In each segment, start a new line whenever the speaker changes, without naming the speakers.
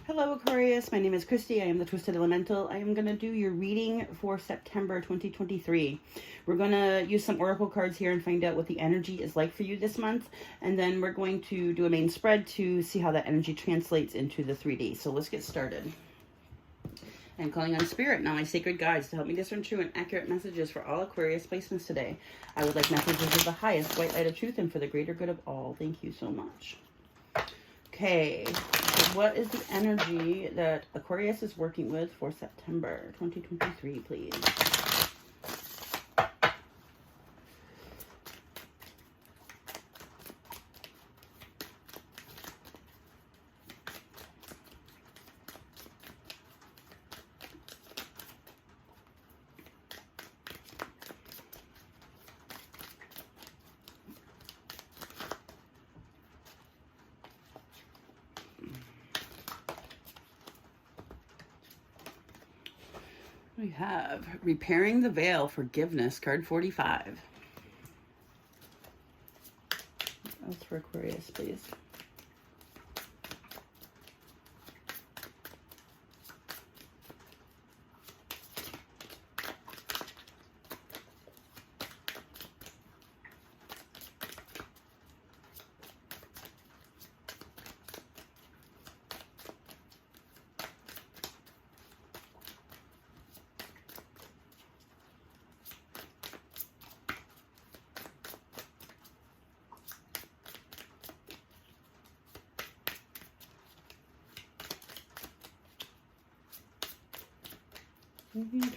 Hello Aquarius, my name is Kristi. I am the Twisted Elemental. I am going to do your reading for September 2023. We're going to use some oracle cards here and find out what the energy is like for you this month. And then we're going to do a main spread to see how that energy translates into the 3D. So let's get started. I'm calling on Spirit, now my sacred guides, to help me discern true and accurate messages for all Aquarius placements today. I would like messages of the highest white light of truth and for the greater good of all. Thank you so much. Okay, so what is the energy that Aquarius is working with for September 2023, please? We have Repairing the Veil, Forgiveness, card 45. What else for Aquarius, please?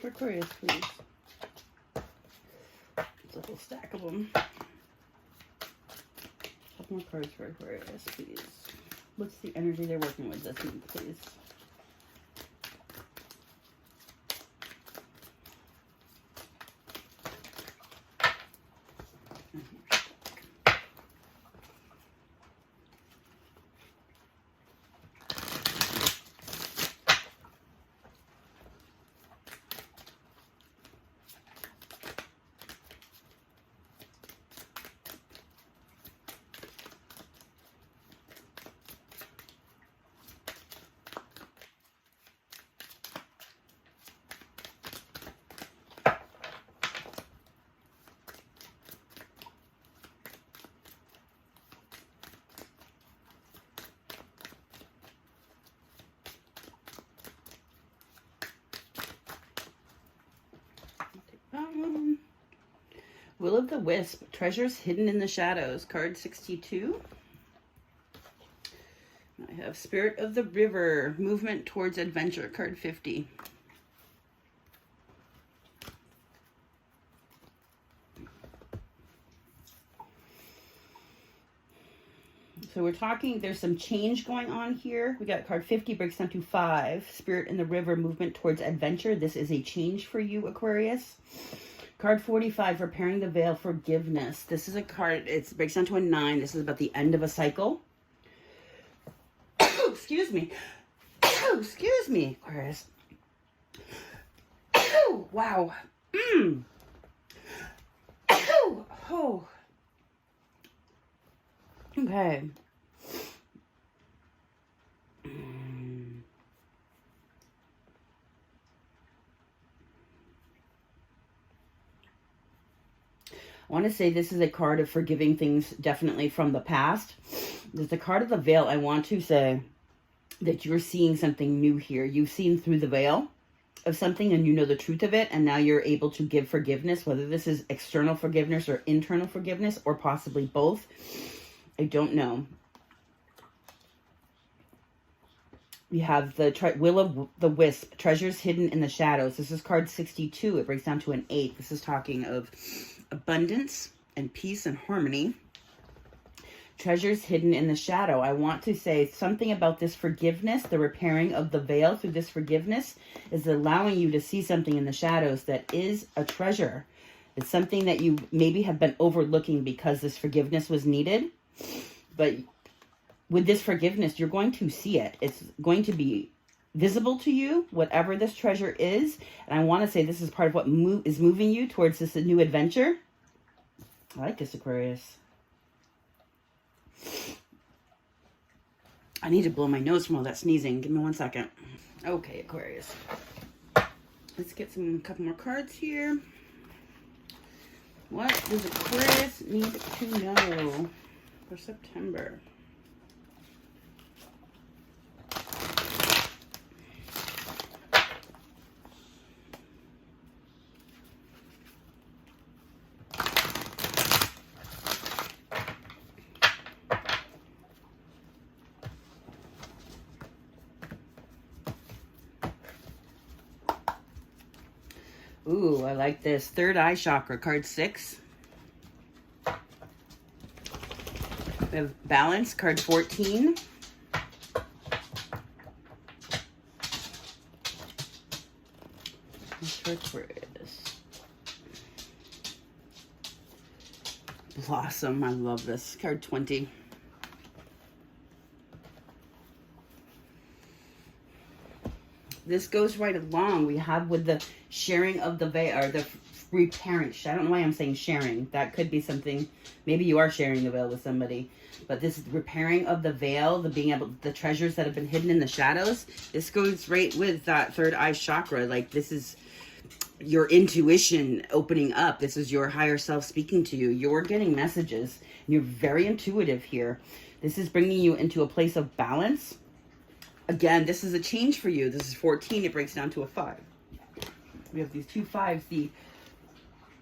For Aquarius, please. It's a whole stack of them. Couple more cards for Aquarius, please. What's the energy they're working with this month, please? Will of the Wisp, Treasures Hidden in the Shadows, card 62. I have Spirit of the River, Movement Towards Adventure, card 50. So we're talking, there's some change going on here. We got card 50 breaks down to 5. Spirit in the River, Movement Towards Adventure. This is a change for you, Aquarius. Card 45, Repairing the Veil, Forgiveness. This is a card, it breaks down to a 9. This is about the end of a cycle. Excuse me. Excuse me, Aquarius. Wow. Oh. Okay. I want to say this is a card of forgiving things definitely from the past. There's the card of the veil. I want to say that you're seeing something new here. You've seen through the veil of something and you know the truth of it, and now you're able to give forgiveness, whether this is external forgiveness or internal forgiveness or possibly both. I don't know. We have the Will of the Wisp, Treasures Hidden in the Shadows. This is card 62. It breaks down to an 8. This is talking of abundance and peace and harmony. Treasures hidden in the shadow. I want to say something about this forgiveness, the repairing of the veil through this forgiveness is allowing you to see something in the shadows that is a treasure. It's something that you maybe have been overlooking because this forgiveness was needed. But with this forgiveness, you're going to see it. It's going to be visible to you, whatever this treasure is. And I want to say this is part of what is moving you towards this new adventure. I like this, Aquarius. I need to blow my nose from all that sneezing. Give me 1 second. Okay, Aquarius. Let's get a couple more cards here. What does Aquarius need to know for September? Ooh, I like this. Third eye chakra, card 6. We have balance, card 14. Aquarius. Blossom, I love this. Card 20. This goes right along. We have with the sharing of the veil, or the repairing. I don't know why I'm saying sharing. That could be something. Maybe you are sharing the veil with somebody. But this is repairing of the veil, the being able, the treasures that have been hidden in the shadows. This goes right with that third eye chakra. Like, this is your intuition opening up. This is your higher self speaking to you. You're getting messages. You're very intuitive here. This is bringing you into a place of balance. Again, this is a change for you. This is 14. It breaks down to a 5. We have these 2 5s. The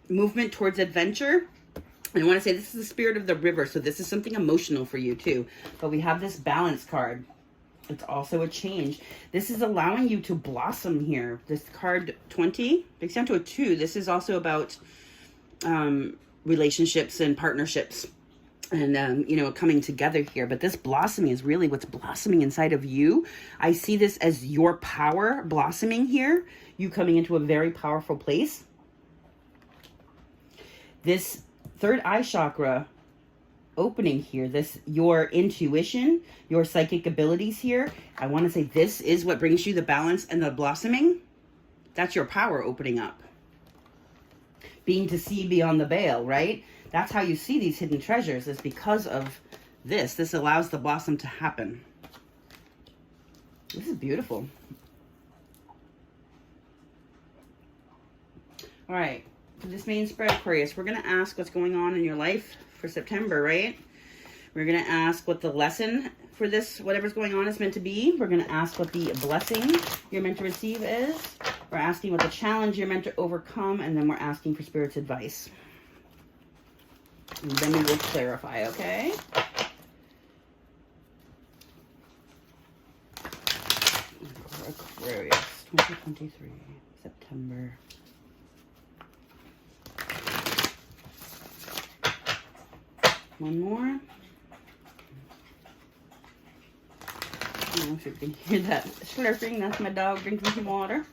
movement towards adventure. And I want to say this is the spirit of the river. So this is something emotional for you too. But we have this balance card. It's also a change. This is allowing you to blossom here. This card 20 breaks down to a 2. This is also about relationships and partnerships. And, you know, coming together here. But this blossoming is really what's blossoming inside of you. I see this as your power blossoming here. You coming into a very powerful place. This third eye chakra opening here. This, your intuition, your psychic abilities here. I want to say this is what brings you the balance and the blossoming. That's your power opening up. Being to see beyond the veil, right? That's how you see these hidden treasures, is because of this. This allows the blossom to happen. This is beautiful. All right, for this main spread, Aquarius, we're going to ask what's going on in your life for September, right? We're going to ask what the lesson for this, whatever's going on, is meant to be. We're going to ask what the blessing you're meant to receive is. We're asking what the challenge you're meant to overcome, and then we're asking for Spirit's advice. And then we will clarify, okay? Aquarius, 2023, September. One more. I don't know if you can hear that slurping. That's my dog drinking some water.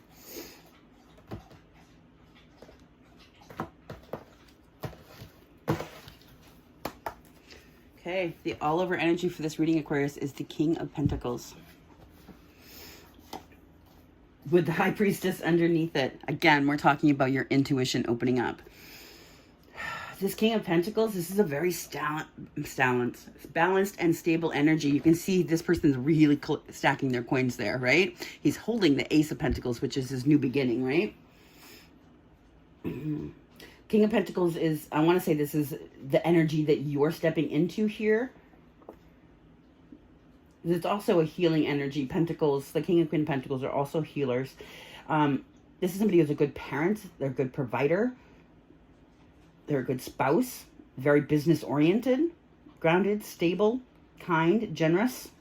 Okay, the all-over energy for this reading, Aquarius, is the King of Pentacles. With the High Priestess underneath it. Again, we're talking about your intuition opening up. This King of Pentacles, this is a very balanced and stable energy. You can see this person's really stacking their coins there, right? He's holding the Ace of Pentacles, which is his new beginning, right? King of Pentacles is, I want to say this is the energy that you're stepping into here. It's also a healing energy. Pentacles, the King and Queen Pentacles are also healers. This is somebody who's a good parent. They're a good provider. They're a good spouse. Very business-oriented, grounded, stable, kind, generous.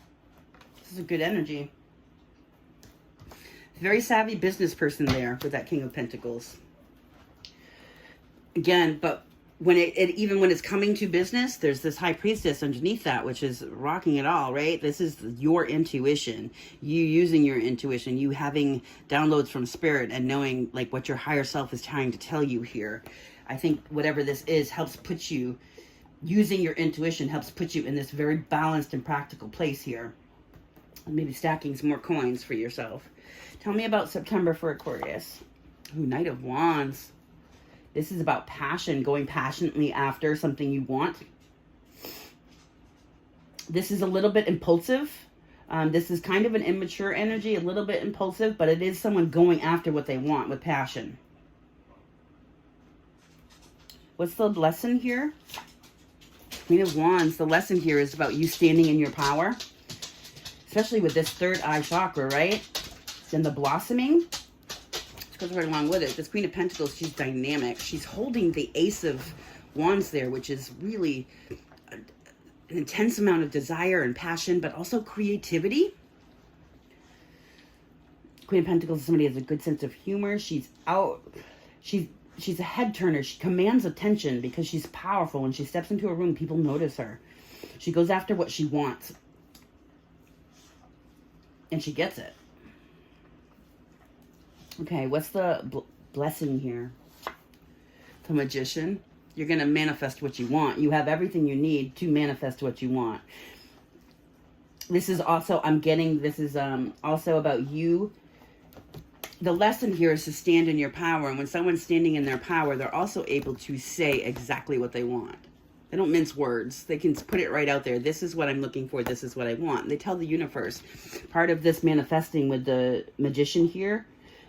This is a good energy. Very savvy business person there with that King of Pentacles. Again, but when even when it's coming to business, there's this High Priestess underneath that, which is rocking it all, right? This is your intuition, you using your intuition, you having downloads from Spirit and knowing like what your higher self is trying to tell you here. I think whatever this is helps put you, using your intuition helps put you in this very balanced and practical place here. Maybe stacking some more coins for yourself. Tell me about September for Aquarius. Ooh, Knight of Wands. This is about passion, going passionately after something you want. This is a little bit impulsive. This is kind of an immature energy, a little bit impulsive, but it is someone going after what they want with passion. What's the lesson here? Queen of Wands. The lesson here is about you standing in your power, especially with this third eye chakra, right? Then the blossoming. It goes right along with it. This Queen of Pentacles, she's dynamic. She's holding the Ace of Wands there, which is really an intense amount of desire and passion, but also creativity. Queen of Pentacles is somebody who has a good sense of humor. She's a head turner. She commands attention because she's powerful. When she steps into a room, people notice her. She goes after what she wants. And she gets it. Okay, what's the blessing here? The Magician. You're going to manifest what you want. You have everything you need to manifest what you want. This is also, this is also about you. The lesson here is to stand in your power. And when someone's standing in their power, they're also able to say exactly what they want. They don't mince words. They can put it right out there. This is what I'm looking for. This is what I want. They tell the universe. Part of this manifesting with the Magician here,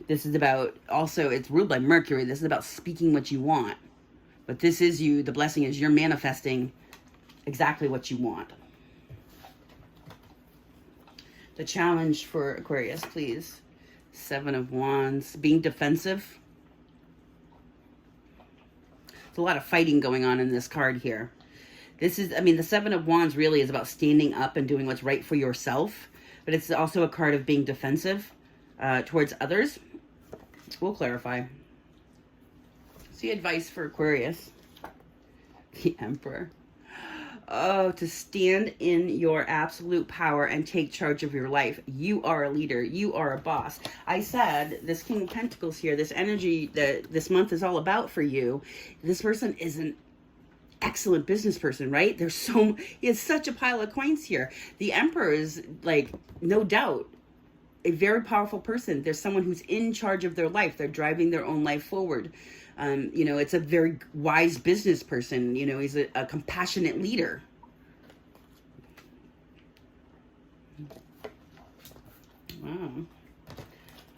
this is about, also, it's ruled by Mercury. This is about speaking what you want. But this is you. The blessing is you're manifesting exactly what you want. The challenge for Aquarius, please. 7 of Wands. Being defensive. There's a lot of fighting going on in this card here. This is, the 7 of Wands really is about standing up and doing what's right for yourself. But it's also a card of being defensive towards others. We'll clarify. See advice for Aquarius. The Emperor. Oh, to stand in your absolute power and take charge of your life. You are a leader. You are a boss. I said this King of Pentacles here, this energy that this month is all about for you. This person is an excellent business person, right? He has such a pile of coins here. The Emperor is, like, no doubt a very powerful person. There's someone who's in charge of their life. They're driving their own life forward. It's a very wise business person. He's a compassionate leader. Wow.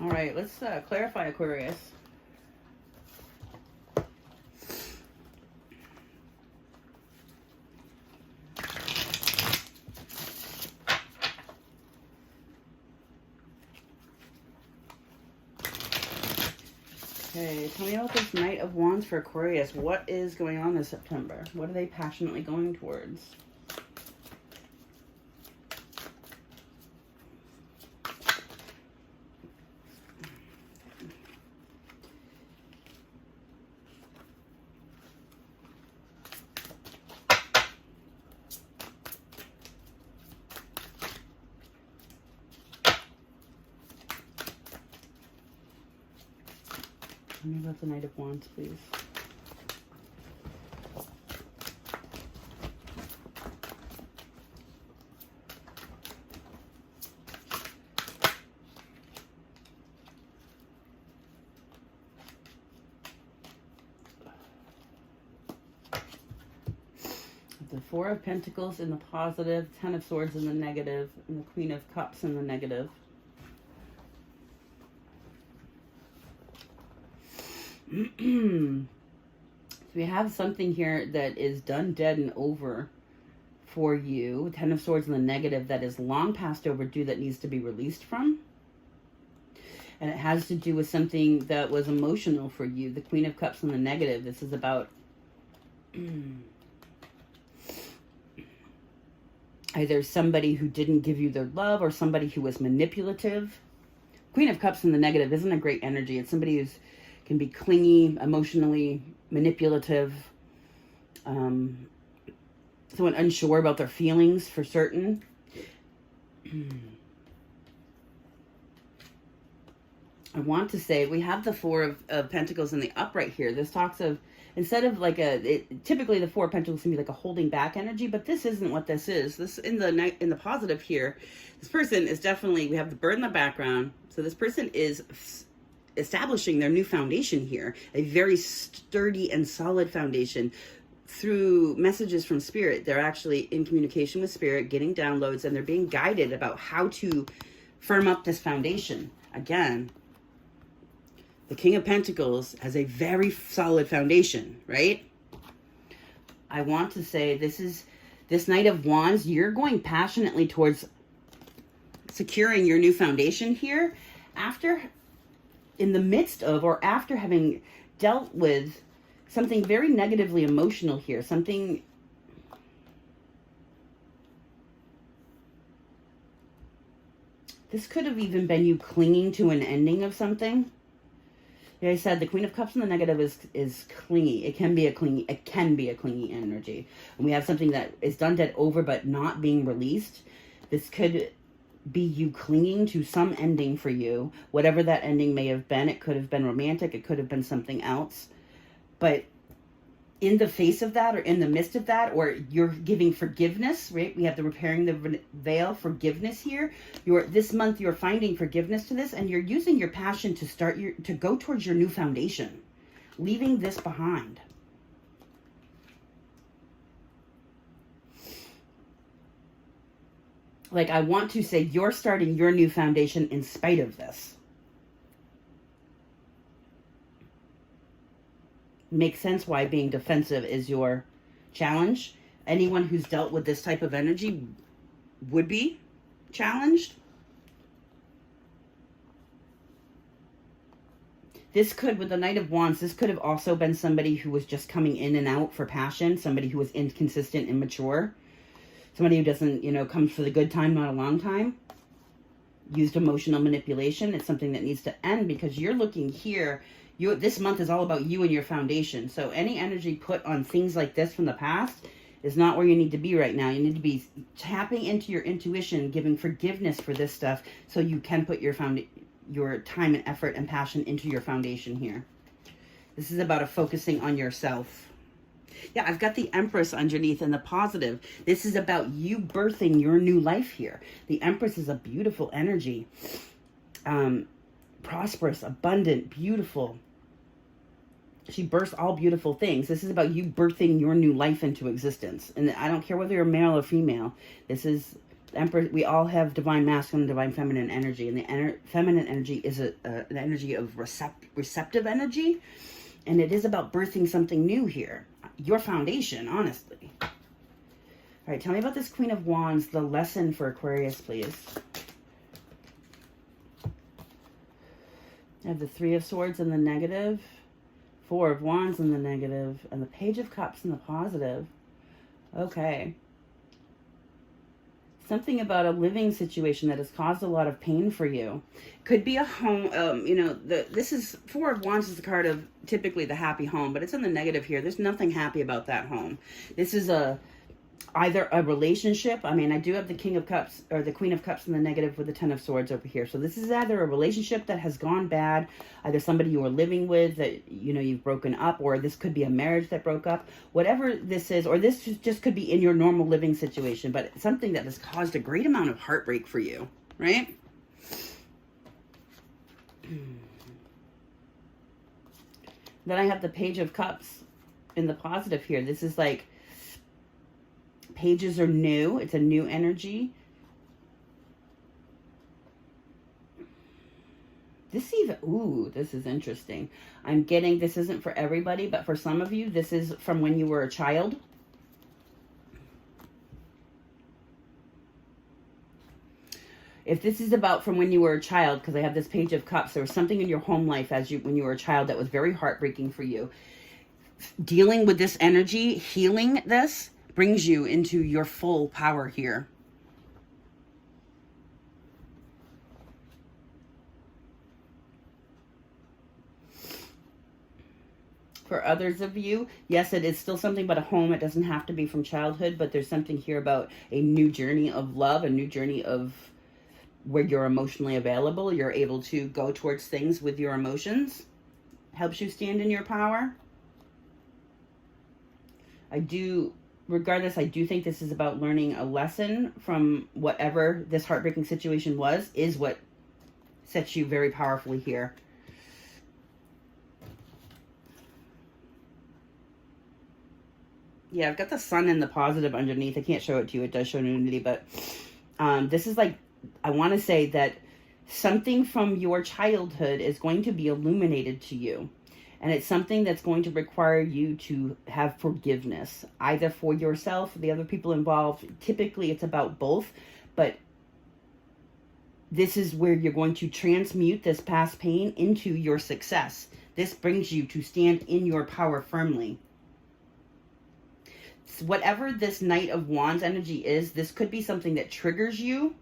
All right, let's clarify Aquarius. Okay, tell me about this Knight of Wands for Aquarius. What is going on this September? What are they passionately going towards? Tell me about the Knight of Wands, please. The Four of Pentacles in the positive, 10 of Swords in the negative, and the Queen of Cups in the negative. So we have something here that is done, dead, and over for you. 10 of Swords in the negative that is long past overdue, that needs to be released from. And it has to do with something that was emotional for you. The Queen of Cups in the negative. This is about either somebody who didn't give you their love or somebody who was manipulative. Queen of Cups in the negative isn't a great energy. It's somebody who's can be clingy, emotionally manipulative, someone unsure about their feelings for certain. I want to say we have the Four of Pentacles in the upright here. This talks of, instead of like typically the Four of Pentacles can be like a holding back energy, but this isn't what this is. This in the positive here, this person is definitely, we have the bird in the background. So this person is establishing their new foundation here, a very sturdy and solid foundation through messages from Spirit. They're actually in communication with Spirit, getting downloads, and they're being guided about how to firm up this foundation. Again, the King of Pentacles has a very solid foundation, right? I want to say this Knight of Wands, you're going passionately towards securing your new foundation here in the midst of, or after having dealt with something very negatively emotional here. Something, this could have even been you clinging to an ending of something. Like I said, the Queen of Cups in the negative is clingy. It can be a clingy energy. And we have something that is done, dead, over, but not being released. This could be you clinging to some ending for you, whatever that ending may have been. It could have been romantic, it could have been something else. But in the face of that, or in the midst of that, or you're giving forgiveness, right? We have the repairing the veil, forgiveness here. This month you're finding forgiveness to this, and you're using your passion to go towards your new foundation, leaving this behind. Like, I want to say you're starting your new foundation in spite of this. Makes sense why being defensive is your challenge. Anyone who's dealt with this type of energy would be challenged. This could, with the Knight of Wands, this could have also been somebody who was just coming in and out for passion, somebody who was inconsistent, immature, somebody who doesn't, comes for the good time, not a long time, used emotional manipulation. It's something that needs to end, because you're looking here. This month is all about you and your foundation. So any energy put on things like this from the past is not where you need to be right now. You need to be tapping into your intuition, giving forgiveness for this stuff, so you can put your time and effort and passion into your foundation here. This is about focusing on yourself. Yeah, I've got the Empress underneath in the positive. This is about you birthing your new life here. The Empress is a beautiful energy. Prosperous, abundant, beautiful. She births all beautiful things. This is about you birthing your new life into existence. And I don't care whether you're male or female. This is Empress. We all have divine masculine, divine feminine energy. And the feminine energy is an energy of receptive energy. And it is about birthing something new here. Your foundation, honestly. All right, tell me about this Queen of Wands, the lesson for Aquarius, please. I have the Three of Swords in the negative, Four of Wands in the negative, and the Page of Cups in the positive. Okay. Something about a living situation that has caused a lot of pain for you. Could be a home, this is, Four of Wands is the card of typically the happy home, but it's in the negative here. There's nothing happy about that home. This is either a relationship. I mean, I do have the King of Cups, or the Queen of Cups in the negative with the Ten of Swords over here. So this is either a relationship that has gone bad, either somebody you were living with that, you've broken up, or this could be a marriage that broke up. Whatever this is, or this just could be in your normal living situation, but something that has caused a great amount of heartbreak for you, right? Then I have the Page of Cups in the positive here. This is like, pages are new. It's a new energy. This is interesting. I'm getting, this isn't for everybody, but for some of you, this is from when you were a child. If this is about from when you were a child, because I have this Page of Cups, there was something in your home life when you were a child that was very heartbreaking for you. Dealing with this energy, healing this, brings you into your full power here. For others of you, yes, it is still something about a home. It doesn't have to be from childhood, but there's something here about a new journey of love, a new journey of where you're emotionally available. You're able to go towards things with your emotions. Helps you stand in your power. Regardless, I do think this is about learning a lesson from whatever this heartbreaking situation is what sets you very powerfully here. Yeah, I've got the sun and the positive underneath. I can't show it to you. It does show nudity, but this is like, I want to say that something from your childhood is going to be illuminated to you. And it's something that's going to require you to have forgiveness, either for yourself or the other people involved. Typically, it's about both, but this is where you're going to transmute this past pain into your success. This brings you to stand in your power firmly. So whatever this Knight of Wands energy is, this could be something that triggers you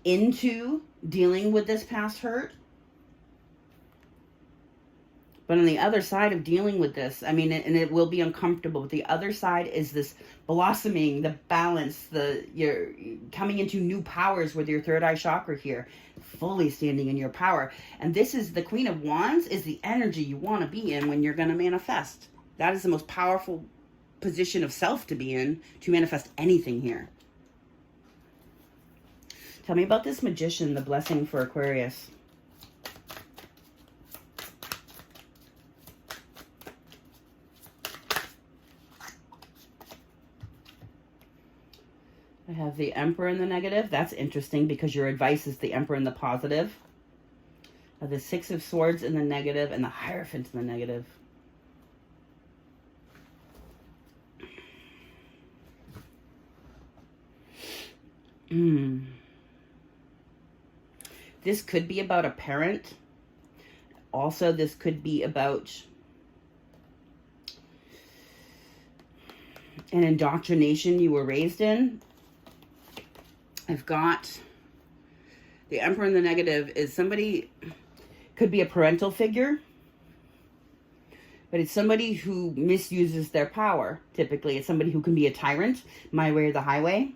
into dealing with this past hurt. But on the other side of dealing with this, I mean, and it will be uncomfortable, but the other side is this blossoming, the balance, you're coming into new powers with your third eye chakra here, fully standing in your power. And this is the Queen of Wands, is the energy you want to be in when you're going to manifest. That is the most powerful position of self to be in, to manifest anything here. Tell me about this Magician, the blessing for Aquarius. I have the Emperor in the negative. That's interesting because your advice is the Emperor in the positive. I have the Six of Swords in the negative and the Hierophant in the negative. This could be about a parent. Also, this could be about an indoctrination you were raised in. I've got the Emperor in the negative is somebody, could be a parental figure, but it's somebody who misuses their power. Typically, it's somebody who can be a tyrant, my way or the highway.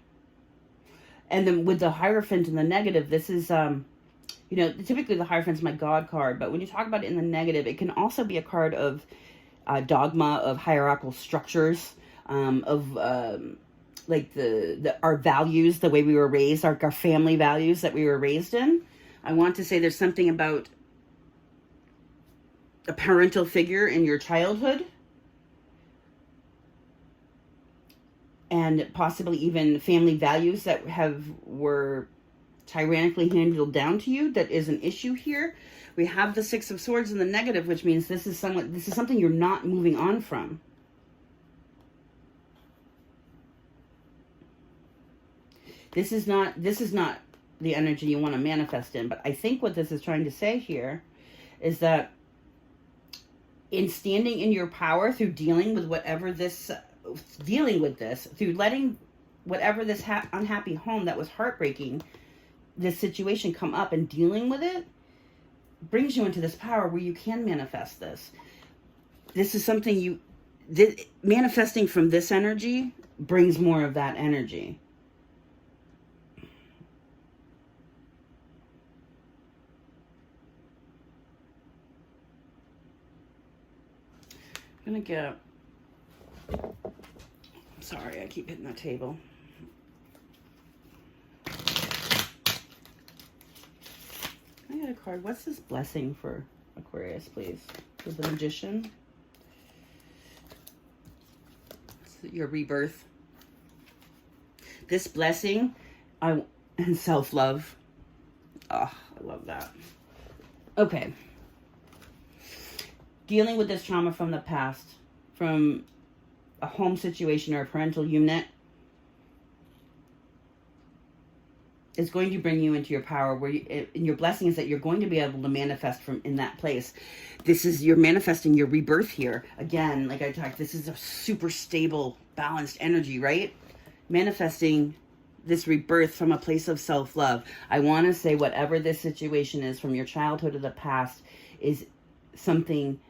And then with the Hierophant in the negative, this is, typically the Hierophant's my God card, but when you talk about it in the negative, it can also be a card of dogma, of hierarchical structures, like our values, the way we were raised, our family values that we were raised in. I want to say there's something about a parental figure in your childhood, and possibly even family values that were tyrannically handed down to you. That is an issue here. We have the Six of Swords in the negative, which means this is something you're not moving on from. This is not the energy you want to manifest in, but I think what this is trying to say here is that in standing in your power through dealing with through letting whatever this unhappy home that was heartbreaking, this situation come up and dealing with it, brings you into this power where you can manifest this. This is something manifesting from this energy brings more of that energy. I'm gonna get, sorry, I keep hitting the table. I got a card. What's this blessing for Aquarius, please? For the Magician. It's your rebirth. This blessing, and self-love. Oh, I love that. Okay. Dealing with this trauma from the past, from a home situation or a parental unit, is going to bring you into your power, and your blessing is that you're going to be able to manifest from in that place. You're manifesting your rebirth here. Again, like I talked, this is a super stable, balanced energy, right? Manifesting this rebirth from a place of self-love. I want to say whatever this situation is from your childhood or the past is something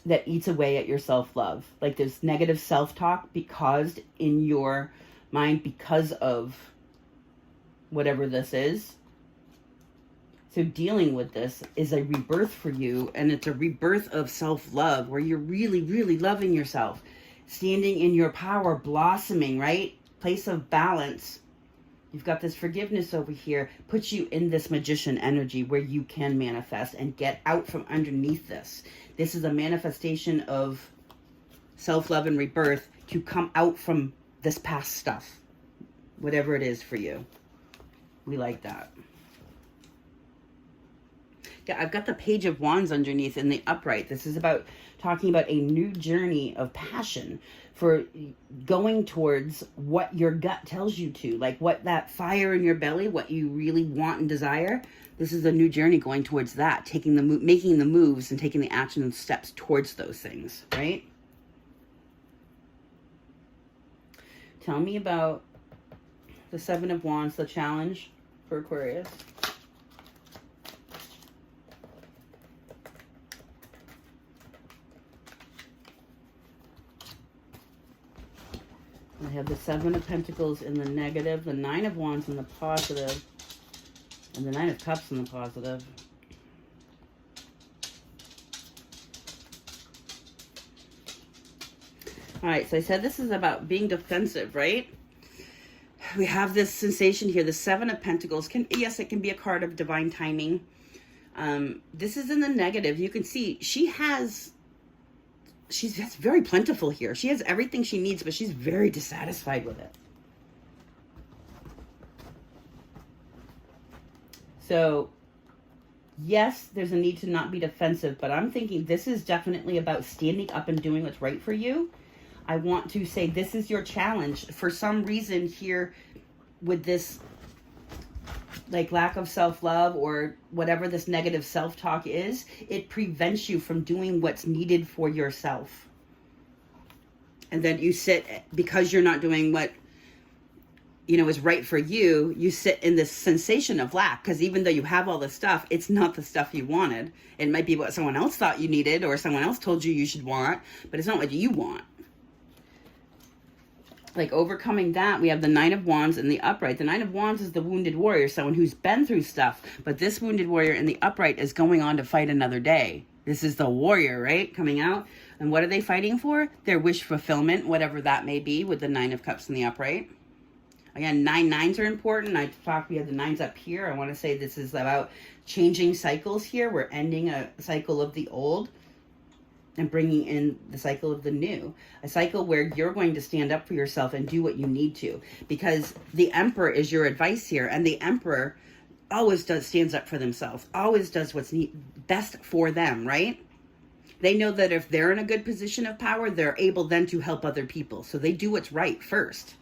that eats away at your self-love. Like there's negative self-talk because in your mind, because of whatever this is. So dealing with this is a rebirth for you, and it's a rebirth of self-love where you're really, really loving yourself, standing in your power, blossoming, right? Place of balance. You've got this forgiveness over here, puts you in this Magician energy where you can manifest and get out from underneath this. This is a manifestation of self-love and rebirth to come out from this past stuff, whatever it is for you. We like that. Yeah, I've got the Page of Wands underneath in the upright. This is about talking about a new journey of passion for going towards what your gut tells you to, like what that fire in your belly, what you really want and desire. This is a new journey going towards that, making the moves and taking the action and steps towards those things, right? Tell me about the Seven of Wands, the challenge for Aquarius. I have the Seven of Pentacles in the negative, the Nine of Wands in the positive, and the Nine of Cups in the positive. All right, so I said this is about being defensive, right? We have this sensation here, the Seven of Pentacles. Yes, it can be a card of divine timing. This is in the negative. You can see she's very plentiful here. She has everything she needs, but she's very dissatisfied with it. So, yes, there's a need to not be defensive, but I'm thinking this is definitely about standing up and doing what's right for you. I want to say this is your challenge. For some reason here with this like lack of self-love or whatever this negative self-talk is, it prevents you from doing what's needed for yourself. And then you sit, because you're not doing what, you know, is right for you, you sit in this sensation of lack. Because even though you have all this stuff, it's not the stuff you wanted. It might be what someone else thought you needed or someone else told you should want, but it's not what you want. Like overcoming that, we have the Nine of Wands in the upright. The Nine of Wands is the wounded warrior, someone who's been through stuff. But this wounded warrior in the upright is going on to fight another day. This is the warrior, right? Coming out. And what are they fighting for? Their wish fulfillment, whatever that may be, with the Nine of Cups in the upright. Again, 9 nines are important. We have the nines up here. I want to say this is about changing cycles here. We're ending a cycle of the old and bringing in the cycle of the new. A cycle where you're going to stand up for yourself and do what you need to. Because the Emperor is your advice here. And the Emperor always stands up for themselves. Always does what's best for them, right? They know that if they're in a good position of power, they're able then to help other people. So they do what's right first.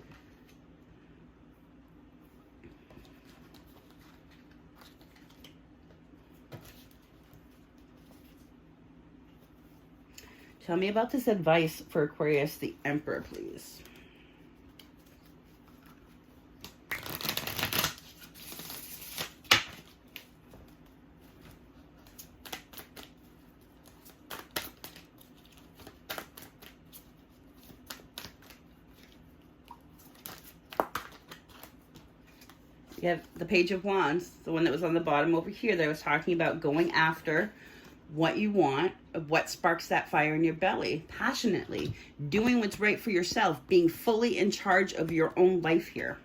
Tell me about this advice for Aquarius, the Emperor, please. You have the Page of Wands, the one that was on the bottom over here that I was talking about going after what you want, what sparks that fire in your belly, passionately, doing what's right for yourself, being fully in charge of your own life here.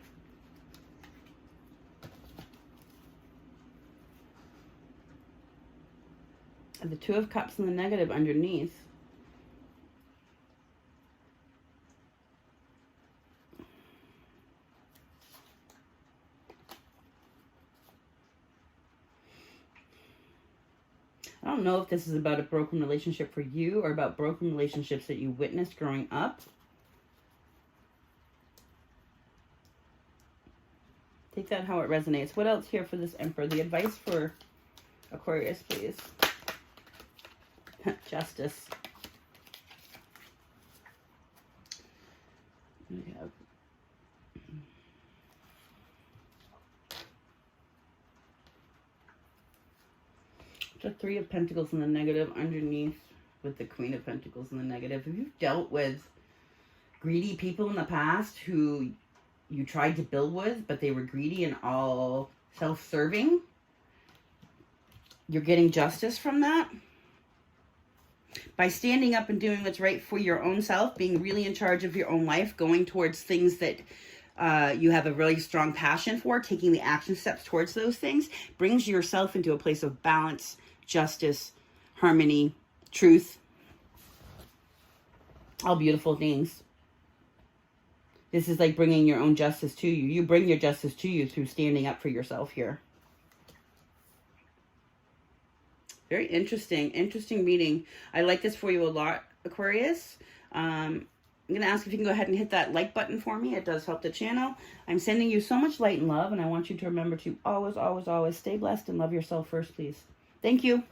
And the Two of Cups in the negative underneath. I don't know if this is about a broken relationship for you or about broken relationships that you witnessed growing up. Take that how it resonates. What else here for this Emperor? The advice for Aquarius, please. Justice. We have the Three of Pentacles in the negative underneath with the Queen of Pentacles in the negative. Have you dealt with greedy people in the past who you tried to build with, but they were greedy and all self-serving? You're getting justice from that. By standing up and doing what's right for your own self, being really in charge of your own life, going towards things that you have a really strong passion for, taking the action steps towards those things, brings yourself into a place of balance, justice, harmony, truth. All beautiful things. This is like bringing your own justice to you. You bring your justice to you through standing up for yourself here. Very interesting. Interesting reading. I like this for you a lot, Aquarius. I'm going to ask if you can go ahead and hit that like button for me. It does help the channel. I'm sending you so much light and love, and I want you to remember to always, always, always stay blessed and love yourself first, please. Thank you.